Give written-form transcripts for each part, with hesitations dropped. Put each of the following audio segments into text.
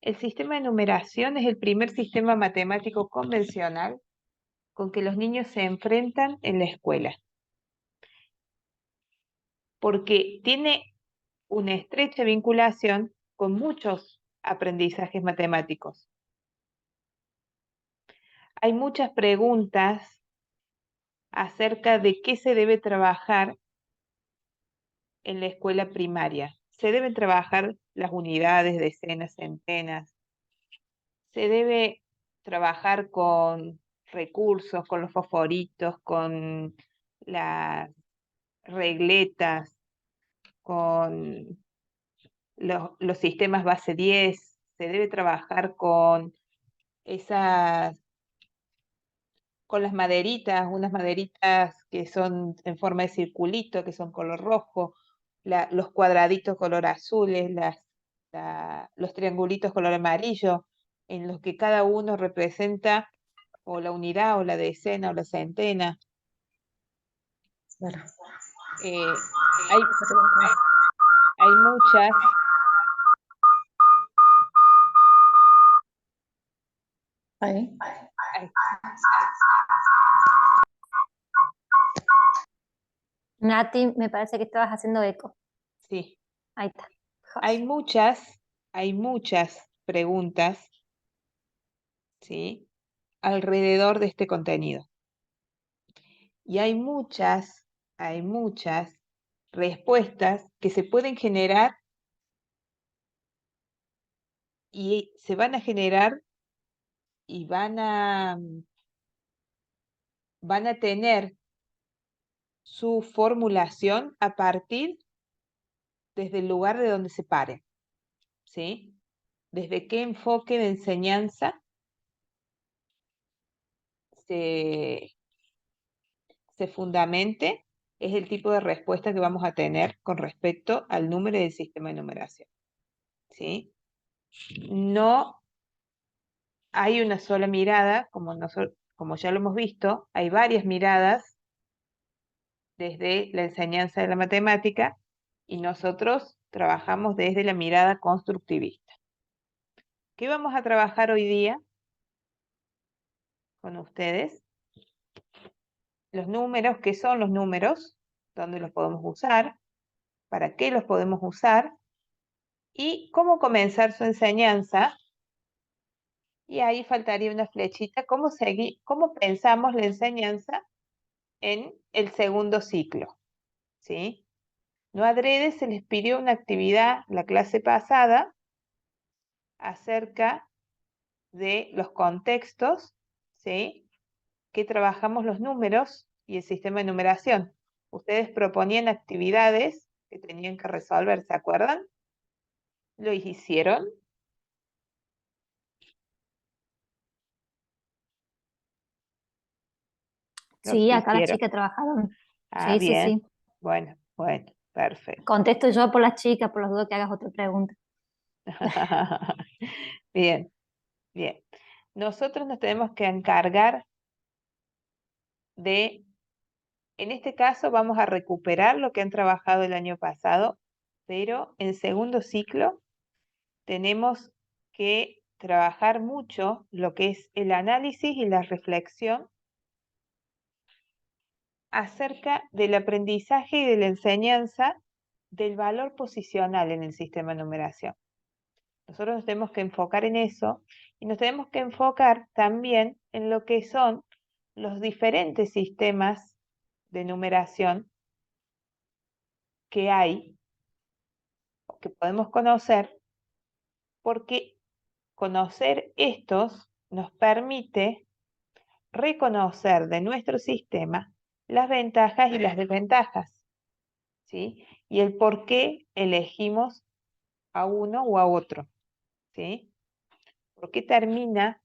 El sistema de numeración es el primer sistema matemático convencional con que los niños se enfrentan en la escuela, porque tiene una estrecha vinculación con muchos aprendizajes matemáticos. Hay muchas preguntas acerca de qué se debe trabajar en la escuela primaria. Se deben trabajar las unidades, decenas, centenas. Se debe trabajar con recursos, con los fosforitos, con las regletas, con los sistemas base 10. Se debe trabajar con esas, con las maderitas, unas maderitas que son en forma de circulito, que son color rojo, los cuadraditos color azules, los triangulitos color amarillo, en los que cada uno representa o la unidad o la decena o la centena. Claro. Hay, hay muchas. Ahí. Nati, me parece que estabas haciendo eco. Sí. Ahí está. Hay muchas preguntas, ¿sí?, alrededor de este contenido. Y hay muchas respuestas que se pueden generar y se van a generar y van a tener su formulación a partir desde el lugar de donde se paren, ¿sí? Desde qué enfoque de enseñanza se fundamente, es el tipo de respuesta que vamos a tener con respecto al número del sistema de numeración, ¿sí? No hay una sola mirada, como ya lo hemos visto, hay varias miradas desde la enseñanza de la matemática y nosotros trabajamos desde la mirada constructivista. ¿Qué vamos a trabajar hoy día con ustedes? Los números, ¿qué son los números? ¿Dónde los podemos usar? ¿Para qué los podemos usar? Y cómo comenzar su enseñanza. Y ahí faltaría una flechita, cómo pensamos la enseñanza en el segundo ciclo, ¿sí? No adrede se les pidió una actividad la clase pasada acerca de los contextos, ¿sí?, que trabajamos los números y el sistema de numeración. Ustedes proponían actividades que tenían que resolver, ¿se acuerdan? ¿Lo hicieron? Sí, acá las chicas trabajaron. Ah, sí, bien. sí. Bueno, perfecto. Contesto yo por las chicas, por las dudas que hagas otra pregunta. Bien. Nosotros nos tenemos que encargar de, en este caso vamos a recuperar lo que han trabajado el año pasado, pero en segundo ciclo tenemos que trabajar mucho lo que es el análisis y la reflexión acerca del aprendizaje y de la enseñanza del valor posicional en el sistema de numeración. Nosotros nos tenemos que enfocar en eso y nos tenemos que enfocar también en lo que son los diferentes sistemas de numeración que hay o que podemos conocer, porque conocer estos nos permite reconocer de nuestro sistema las ventajas y las desventajas, ¿sí? Y el por qué elegimos a uno o a otro, ¿sí? ¿Por qué termina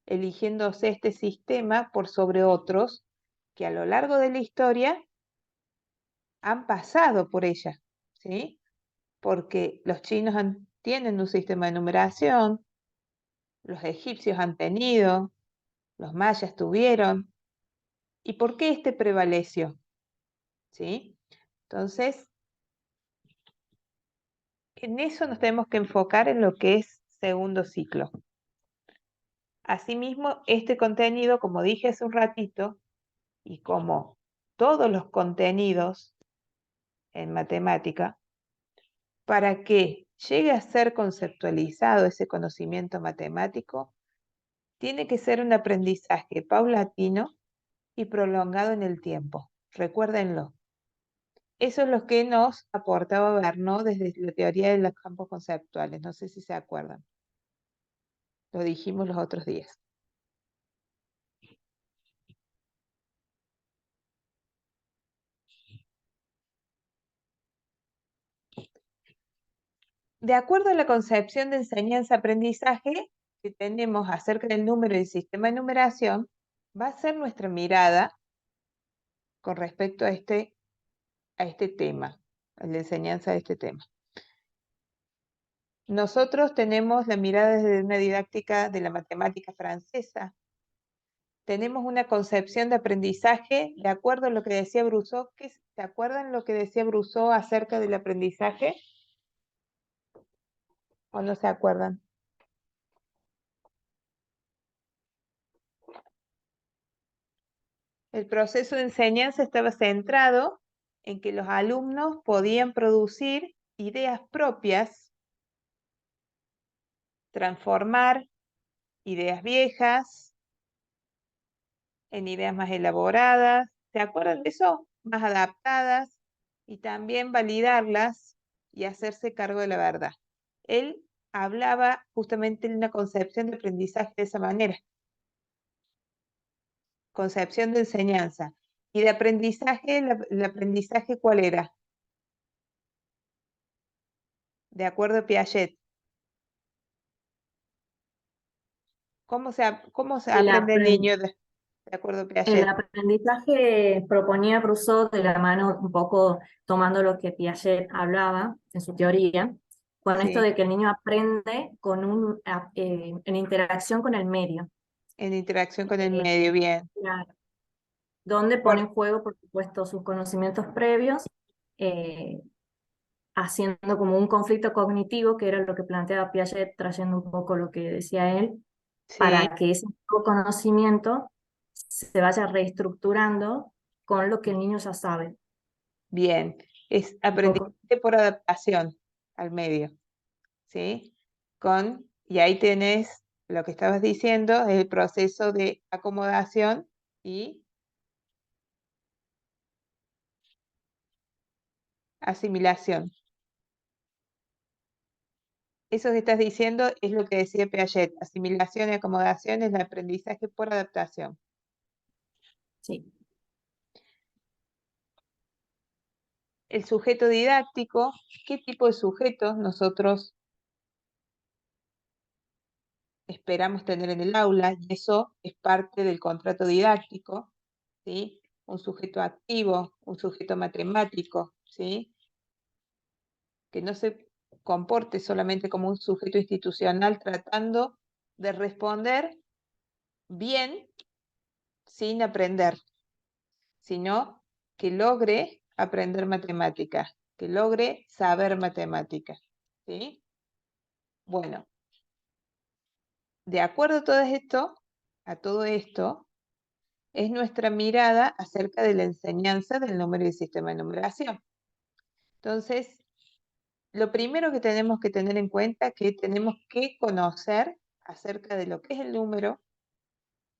eligiéndose este sistema por sobre otros que a lo largo de la historia han pasado por ella, ¿sí? Porque los chinos tienen un sistema de numeración, los egipcios han tenido, los mayas tuvieron. ¿Y por qué este prevaleció? ¿Sí? Entonces, en eso nos tenemos que enfocar en lo que es segundo ciclo. Asimismo, este contenido, como dije hace un ratito, y como todos los contenidos en matemática, para que llegue a ser conceptualizado ese conocimiento matemático, tiene que ser un aprendizaje paulatino y prolongado en el tiempo. Recuérdenlo. Eso es lo que nos aportaba Bernoulli desde la teoría de los campos conceptuales. No sé si se acuerdan. Lo dijimos los otros días. De acuerdo a la concepción de enseñanza-aprendizaje que tenemos acerca del número y del sistema de numeración, va a ser nuestra mirada con respecto a este tema, a la enseñanza de este tema. Nosotros tenemos la mirada desde una didáctica de la matemática francesa. Tenemos una concepción de aprendizaje de acuerdo a lo que decía Brousseau. ¿Se acuerdan lo que decía Brousseau acerca del aprendizaje? ¿O no se acuerdan? El proceso de enseñanza estaba centrado en que los alumnos podían producir ideas propias, transformar ideas viejas en ideas más elaboradas. ¿Se acuerdan de eso? Más adaptadas, y también validarlas y hacerse cargo de la verdad. Él hablaba justamente de una concepción de aprendizaje de esa manera. Concepción de enseñanza. Y de aprendizaje, ¿el aprendizaje cuál era? De acuerdo a Piaget. ¿Cómo se El, aprende el apren- niño de acuerdo a el Piaget? aprendizaje proponía Rousseau de la mano, un poco tomando lo que Piaget hablaba en su teoría, con esto Sí, de que el niño aprende en interacción con el medio. en interacción con el Eh, medio, bien. claro, donde pone Por, en juego, por supuesto, sus conocimientos previos, eh, haciendo como un conflicto cognitivo, que era lo que planteaba Piaget, trayendo un poco lo que decía él, sí, para que ese nuevo conocimiento se vaya reestructurando con lo que el niño ya sabe. bien. Es Un poco. aprendizaje por adaptación al medio, ¿sí? Y ahí tenés lo que estabas diciendo, es el proceso de acomodación y asimilación. Eso que estás diciendo es lo que decía Piaget. Asimilación y acomodación es el aprendizaje por adaptación. Sí. El sujeto didáctico, ¿qué tipo de sujetos nosotros esperamos tener en el aula? Y eso es parte del contrato didáctico, ¿sí? Un sujeto activo, un sujeto matemático, ¿sí? Que no se comporte solamente como un sujeto institucional tratando de responder bien sin aprender, sino que logre aprender matemáticas, que logre saber matemáticas, ¿sí? Bueno, de acuerdo a todo esto, es nuestra mirada acerca de la enseñanza del número y el sistema de numeración. Entonces, lo primero que tenemos que tener en cuenta es que tenemos que conocer acerca de lo que es el número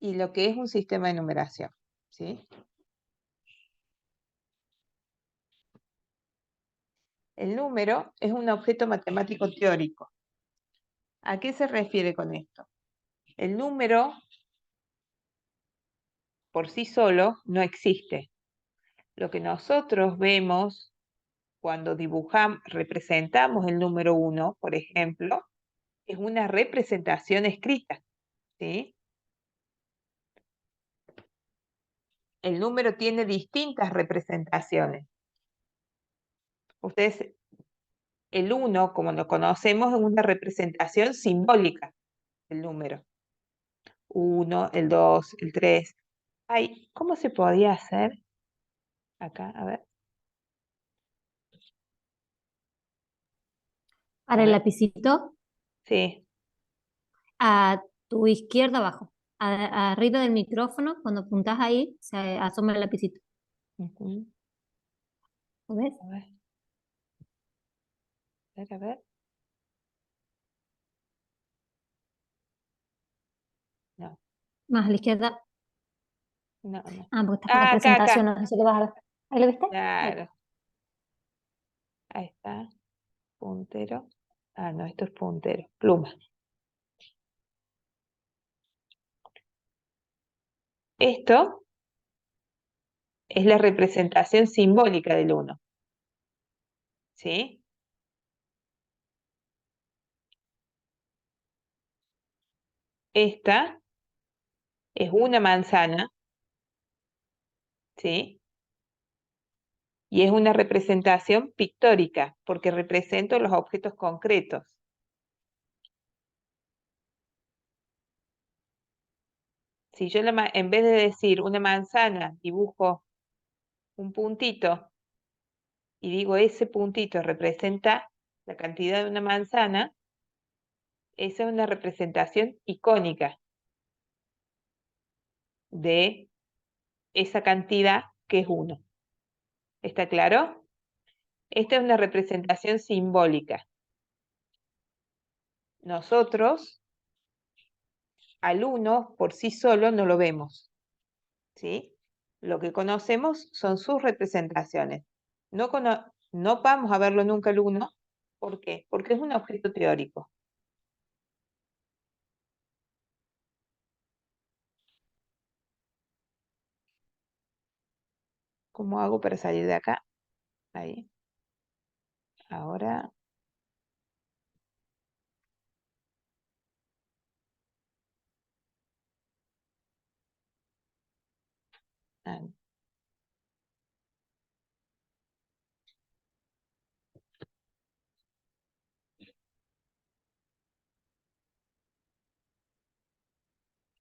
y lo que es un sistema de numeración, ¿sí? El número es un objeto matemático teórico. ¿A qué se refiere con esto? El número por sí solo no existe. Lo que nosotros vemos cuando dibujamos, representamos el número 1, por ejemplo, es una representación escrita, ¿sí? El número tiene distintas representaciones. Ustedes, el 1, como lo conocemos, es una representación simbólica del número. 1, el 2, el 3. Ay, ¿cómo se podía hacer? Acá, a ver, Para a el ver. lapicito, Sí, A tu izquierda abajo. Arriba del micrófono, cuando apuntas ahí, se asoma el lapicito. Ujú. ¿Lo ves? A ver. A ver. No, Más a la izquierda. no. Ah, porque estás con la Ah, presentación, acá. no sé si lo vas a ver. ¿Ahí lo viste? Ahí. Claro. Ahí está. Puntero. Ah, no, esto es puntero. Pluma. Esto es la representación simbólica del 1. ¿Sí? Esta es una manzana. ¿Sí? Y es una representación pictórica, porque represento los objetos concretos. Si yo en vez de decir una manzana, dibujo un puntito y digo ese puntito representa la cantidad de una manzana, esa es una representación icónica de esa cantidad que es 1. ¿Está claro? Esta es una representación simbólica. Nosotros al 1 por sí solo no lo vemos, ¿sí? Lo que conocemos son sus representaciones. No vamos a verlo nunca el 1. ¿Por qué? Porque es un objeto teórico. ¿Cómo hago para salir de acá? Ahí. Ahora. Ah.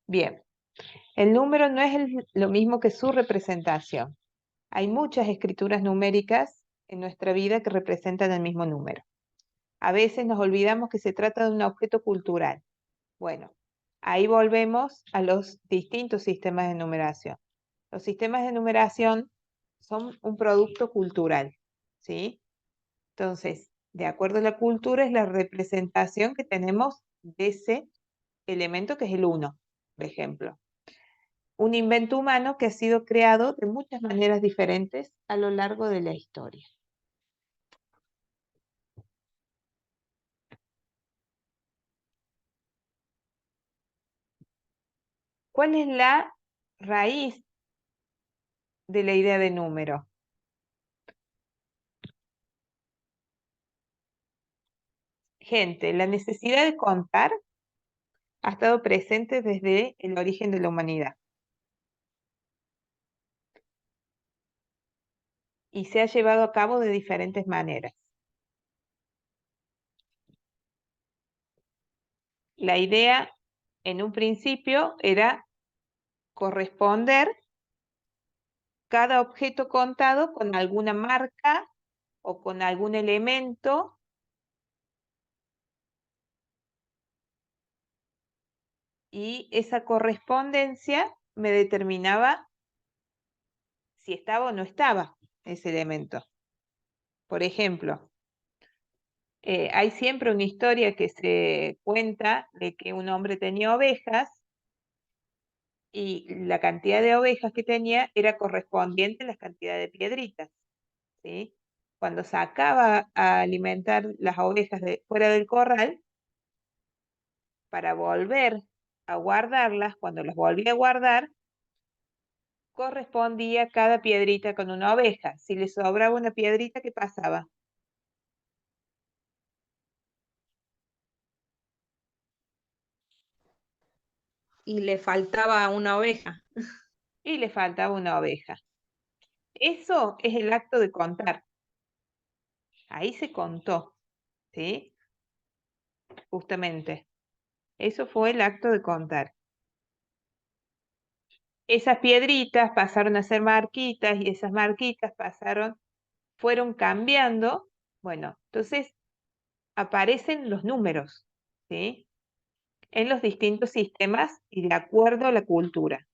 Bien. El número no es lo mismo que su representación. Hay muchas escrituras numéricas en nuestra vida que representan el mismo número. A veces nos olvidamos que se trata de un objeto cultural. Bueno, ahí volvemos a los distintos sistemas de numeración. Los sistemas de numeración son un producto cultural, ¿sí? Entonces, de acuerdo a la cultura, es la representación que tenemos de ese elemento que es el 1, por ejemplo. Un invento humano que ha sido creado de muchas maneras diferentes a lo largo de la historia. ¿Cuál es la raíz de la idea de número? Gente, la necesidad de contar ha estado presente desde el origen de la humanidad y se ha llevado a cabo de diferentes maneras. La idea en un principio era corresponder cada objeto contado con alguna marca o con algún elemento y esa correspondencia me determinaba si estaba o no estaba ese elemento. Por ejemplo, hay siempre una historia que se cuenta de que un hombre tenía ovejas y la cantidad de ovejas que tenía era correspondiente a la cantidad de piedritas, ¿sí? Cuando sacaba a alimentar las ovejas fuera del corral, para volver a guardarlas, cuando las volvía a guardar, correspondía cada piedrita con una oveja. Si le sobraba una piedrita, ¿qué pasaba? Y le faltaba una oveja. Y le faltaba una oveja. Eso es el acto de contar. Ahí se contó, ¿sí? Justamente. Eso fue el acto de contar. Esas piedritas pasaron a ser marquitas y esas marquitas fueron cambiando. Bueno, entonces aparecen los números, ¿sí? en los distintos sistemas y de acuerdo a la cultura.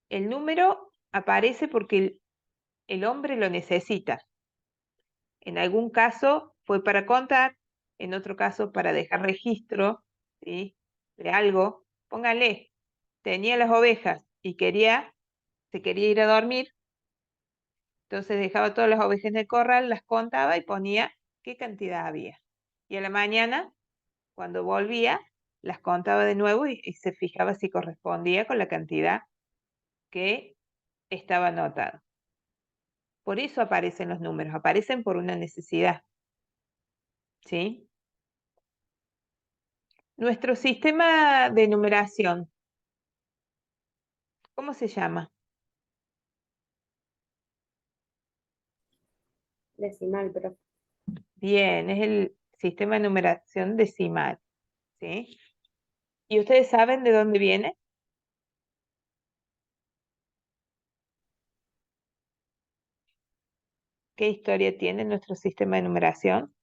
El número aparece porque el hombre lo necesita. En algún caso fue para contar, en otro caso para dejar registro, ¿sí?, de algo. Póngale, tenía las ovejas y se quería ir a dormir, entonces dejaba todas las ovejas en el corral, las contaba y ponía qué cantidad había. Y a la mañana, cuando volvía, las contaba de nuevo y se fijaba si correspondía con la cantidad que estaba anotado. Por eso aparecen los números, aparecen por una necesidad. ¿Sí? Nuestro sistema de numeración, ¿cómo se llama? Decimal, pero Bien, es el sistema de numeración decimal. ¿Sí? ¿Y ustedes saben de dónde viene? ¿Qué historia tiene nuestro sistema de numeración?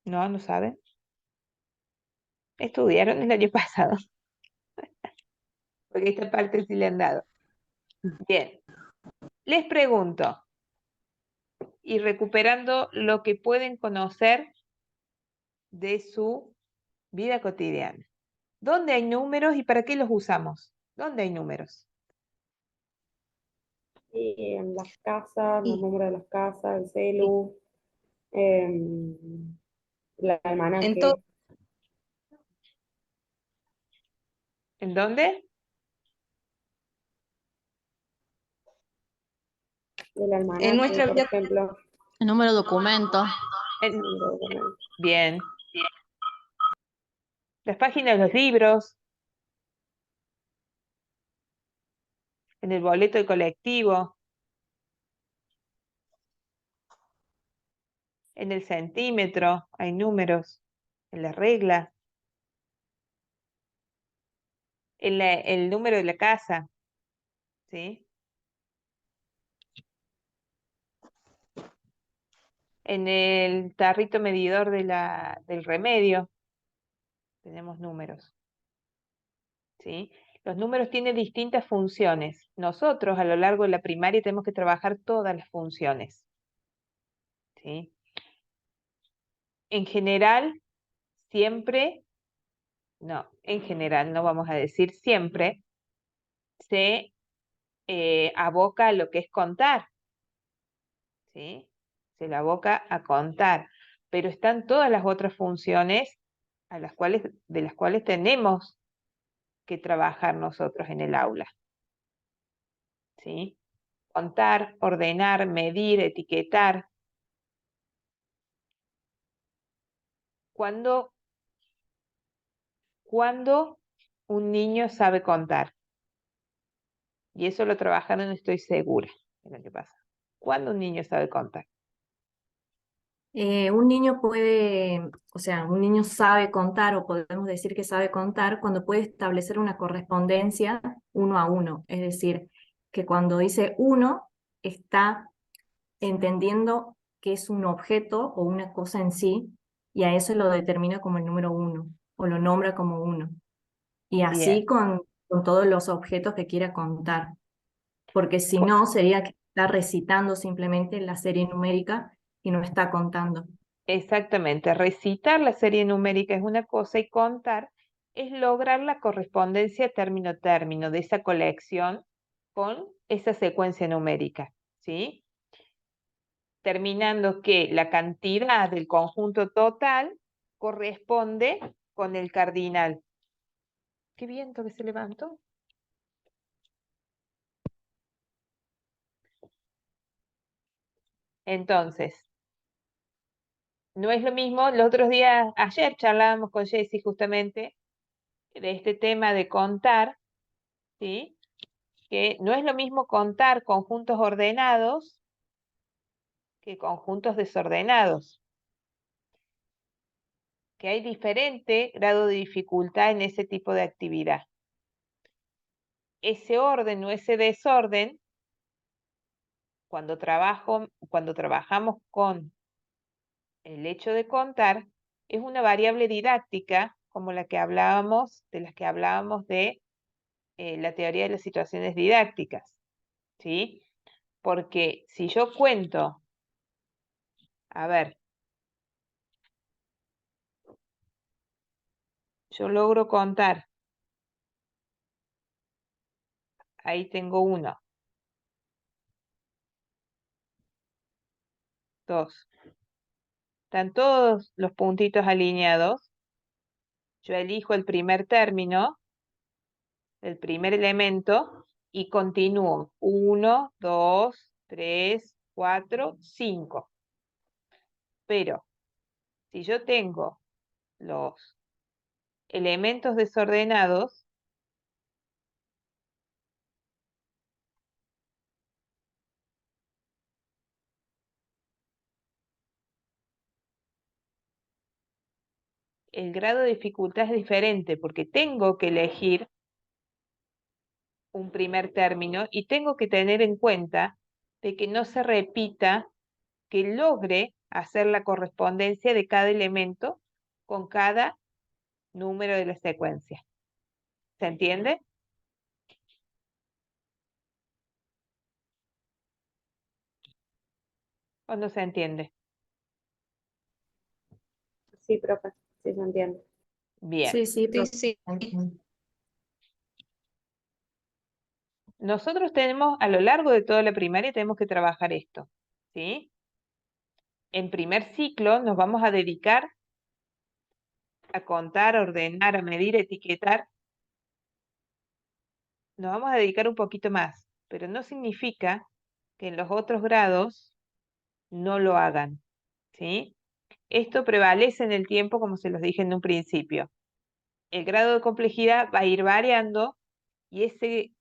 No, no saben. Estudiaron el año pasado, porque esta parte sí le han dado. Bien, les pregunto, y recuperando lo que pueden conocer de su vida cotidiana. ¿Dónde hay números y para qué los usamos? ¿Dónde hay números? y en las casas, los Y- números de las casas, el celu, el En almanaque, ¿En dónde? el en almanaque, nuestra por vida, ejemplo. El número de documento. En- Número de documento. Bien. Las páginas de los libros, en el boleto de colectivo, en el centímetro, hay números, en la regla, en el número de la casa, ¿sí? En el tarrito medidor del remedio tenemos números, ¿sí? Los números tienen distintas funciones. Nosotros a lo largo de la primaria tenemos que trabajar todas las funciones, ¿sí? En general, siempre, no, en general, no vamos a decir siempre, se aboca a lo que es contar, ¿sí? Se la aboca a contar, pero están todas las otras funciones de las cuales tenemos que trabajar nosotros en el aula, ¿sí? Contar, ordenar, medir, etiquetar. ¿Cuándo un niño sabe contar? Y eso lo trabajaron, estoy segura, en lo que pasa. ¿Cuándo un niño sabe contar? Un niño puede, o sea, un niño sabe contar o podemos decir que sabe contar cuando puede establecer una correspondencia 1 a 1. Es decir, que cuando dice 1 está entendiendo que es un objeto o una cosa en sí y a eso lo determina como el número 1 o lo nombra como 1. Y Bien. así con todos los objetos que quiera contar. Porque si Cu- no, sería que está recitando simplemente la serie numérica y no está contando. Exactamente. Recitar la serie numérica es una cosa y contar es lograr la correspondencia término-término de esa colección con esa secuencia numérica, ¿sí? Terminando que la cantidad del conjunto total corresponde con el cardinal. Qué viento que se levantó. Entonces, no es lo mismo, los otros días, ayer charlábamos con Jessy justamente de este tema de contar, ¿sí? Que no es lo mismo contar conjuntos ordenados que conjuntos desordenados, que hay diferente grado de dificultad en ese tipo de actividad. ese orden o ese desorden, cuando trabajamos con el hecho de contar, es una variable didáctica como la que hablábamos, de las que hablábamos de la teoría de las situaciones didácticas, ¿sí? Porque si yo cuento, a ver, yo logro contar, ahí tengo 1, 2, están todos los puntitos alineados, yo elijo el primer término, el primer elemento, y continúo. 1, 2, 3, 4, 5. Pero si yo tengo los elementos desordenados, el grado de dificultad es diferente porque tengo que elegir un primer término y tengo que tener en cuenta de que no se repita, que logre hacer la correspondencia de cada elemento con cada número de la secuencia. ¿Se entiende? ¿O no se entiende? Sí, profe, sí se entiende. Bien. Sí, sí, Sí, profe. sí. Nosotros tenemos, a lo largo de toda la primaria, tenemos que trabajar esto, ¿sí? En primer ciclo nos vamos a dedicar a contar, a ordenar, a medir, a etiquetar. Nos vamos a dedicar un poquito más, pero no significa que en los otros grados no lo hagan, ¿sí? Esto prevalece en el tiempo, como se los dije en un principio. El grado de complejidad va a ir variando y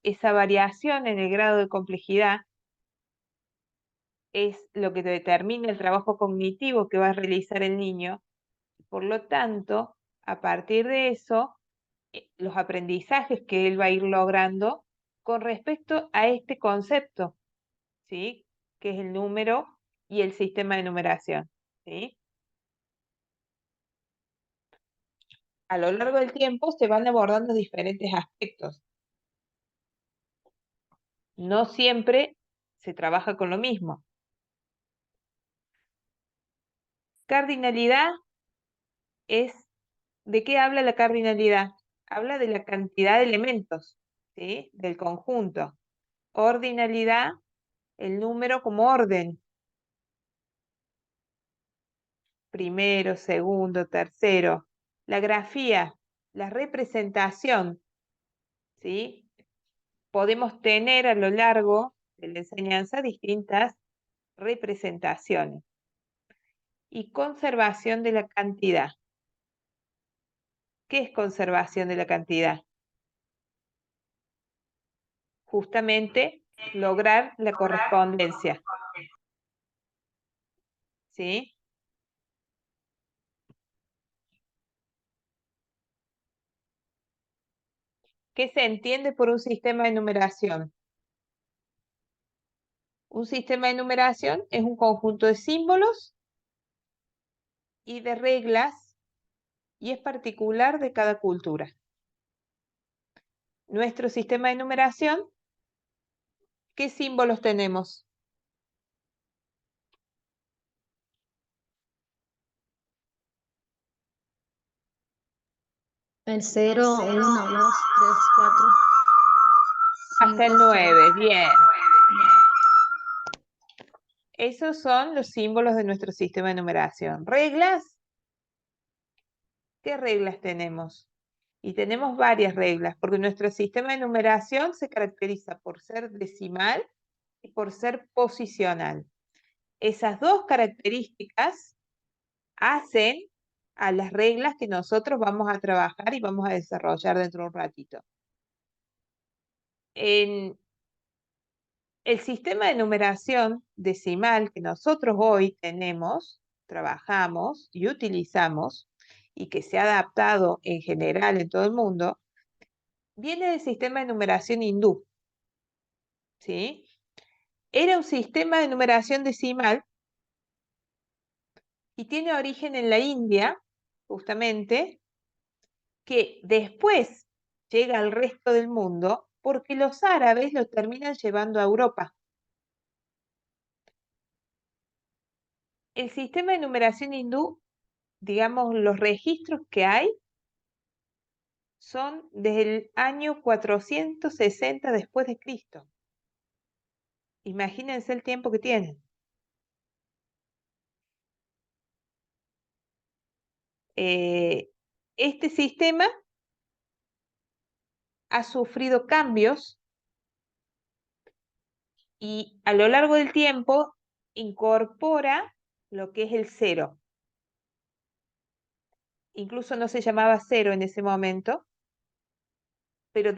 esa variación en el grado de complejidad es lo que determina el trabajo cognitivo que va a realizar el niño. Por lo tanto, a partir de eso, los aprendizajes que él va a ir logrando con respecto a este concepto, ¿sí? Que es el número y el sistema de numeración, ¿sí? A lo largo del tiempo se van abordando diferentes aspectos. No siempre se trabaja con lo mismo. Cardinalidad es, ¿de qué habla la cardinalidad? Habla de la cantidad de elementos, ¿sí? Del conjunto. Ordinalidad, el número como orden. Primero, segundo, tercero. La grafía, la representación, ¿sí? Podemos tener a lo largo de la enseñanza distintas representaciones. Y conservación de la cantidad. ¿Qué es conservación de la cantidad? Justamente lograr la correspondencia. ¿Sí? ¿Qué se entiende por un sistema de numeración? Un sistema de numeración es un conjunto de símbolos y de reglas y es particular de cada cultura. Nuestro sistema de numeración, ¿qué símbolos tenemos? El 0, 1, 2, 3, 4, Hasta 5, el 6. 9, bien. Esos son los símbolos de nuestro sistema de numeración. ¿Reglas? ¿Qué reglas tenemos? Y tenemos varias reglas, porque nuestro sistema de numeración se caracteriza por ser decimal y por ser posicional. Esas dos características hacen a las reglas que nosotros vamos a trabajar y vamos a desarrollar dentro de un ratito. En el sistema de numeración decimal que nosotros hoy tenemos, trabajamos y utilizamos, y que se ha adaptado en general en todo el mundo, viene del sistema de numeración hindú, ¿sí? Era un sistema de numeración decimal y tiene origen en la India, justamente, que después llega al resto del mundo porque los árabes lo terminan llevando a Europa. El sistema de numeración hindú, digamos, los registros que hay son desde el año 460 después de Cristo. Imagínense el tiempo que tienen. Este sistema ha sufrido cambios y a lo largo del tiempo incorpora lo que es el cero. Incluso no se llamaba cero en ese momento, pero